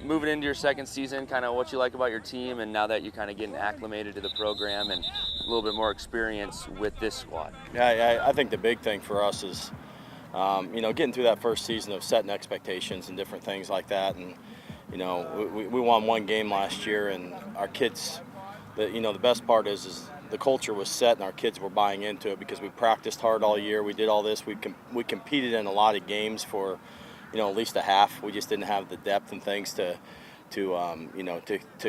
moving into your second season, kind of what you like about your team, and now that you're kind of getting acclimated to the program and a little bit more experience with this squad. Yeah, I think the big thing for us is, getting through that first season of setting expectations and different things like that. And, we won one game last year, and our kids, the best part is the culture was set and our kids were buying into it because we practiced hard all year. We did all this. We competed in a lot of games for, at least a half. We just didn't have the depth and things to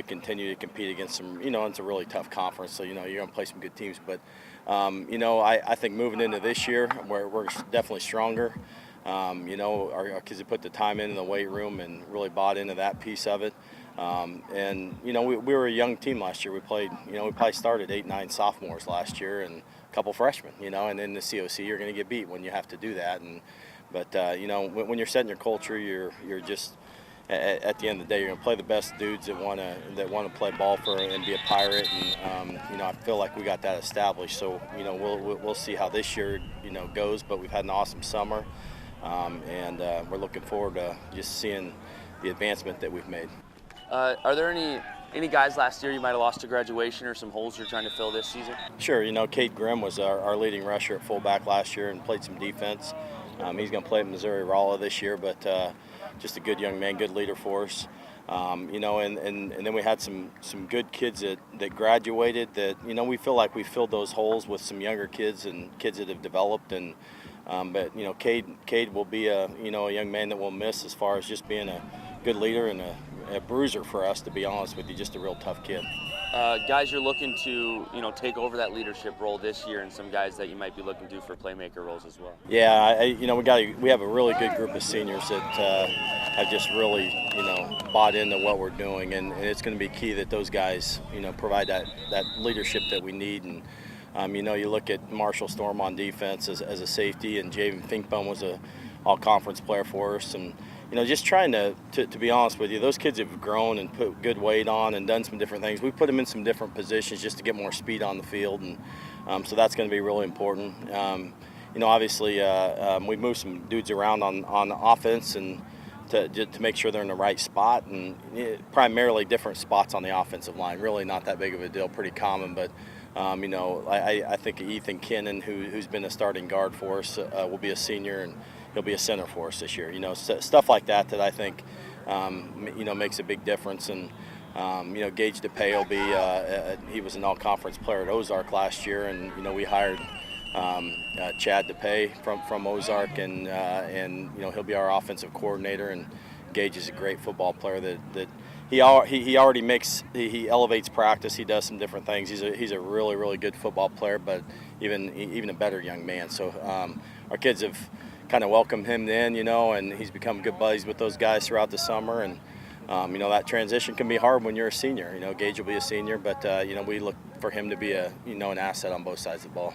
continue to compete against some, it's a really tough conference. So, you're going to play some good teams. But, I think moving into this year, we're definitely stronger. Our kids have put the time in the weight room and really bought into that piece of it. We were a young team last year. We probably started 8, 9 sophomores last year and a couple freshmen, and in the COC you're going to get beat when you have to do that. But when you're setting your culture, you're just at the end of the day, you're going to play the best dudes that want to play ball for and be a Pirate. And I feel like we got that established. So we'll see how this year goes. But we've had an awesome summer, and we're looking forward to just seeing the advancement that we've made. Are there any guys last year you might have lost to graduation or some holes you're trying to fill this season? Sure. Cade Grimm was our leading rusher at fullback last year and played some defense. He's going to play at Missouri Rolla this year, but just a good young man, good leader for us. And then we had some good kids that graduated that, we feel like we filled those holes with some younger kids and kids that have developed. And but Cade will be a young man that we'll miss as far as just being a good leader and a bruiser for us, to be honest with you, just a real tough kid. Guys you're looking to take over that leadership role this year, and some guys that you might be looking to for playmaker roles as well. Yeah, we have a really good group of seniors that have just really bought into what we're doing, and it's going to be key that those guys provide that leadership that we need. And you look at Marshall Storm on defense as a safety, and Javen Finkbone was a all-conference player for us. And just trying to be honest with you, those kids have grown and put good weight on and done some different things. We put them in some different positions just to get more speed on the field, and so that's going to be really important. Obviously, we moved some dudes around on offense and to make sure they're in the right spot, and primarily different spots on the offensive line. Really not that big of a deal, pretty common, but I think Ethan Kinnan, who's been a starting guard for us, will be a senior, and he'll be a center for us this year. Stuff like that I think makes a big difference. And Gage DePay will be he was an all-conference player at Ozark last year, and we hired Chad DePay from Ozark, and he'll be our offensive coordinator. And Gage is a great football player that he already he elevates practice. He does some different things. He's a really, really good football player, but even a better young man. So our kids have kind of welcomed him in, and he's become good buddies with those guys throughout the summer. And that transition can be hard when you're a senior. Gage will be a senior, but we look for him to be an asset on both sides of the ball.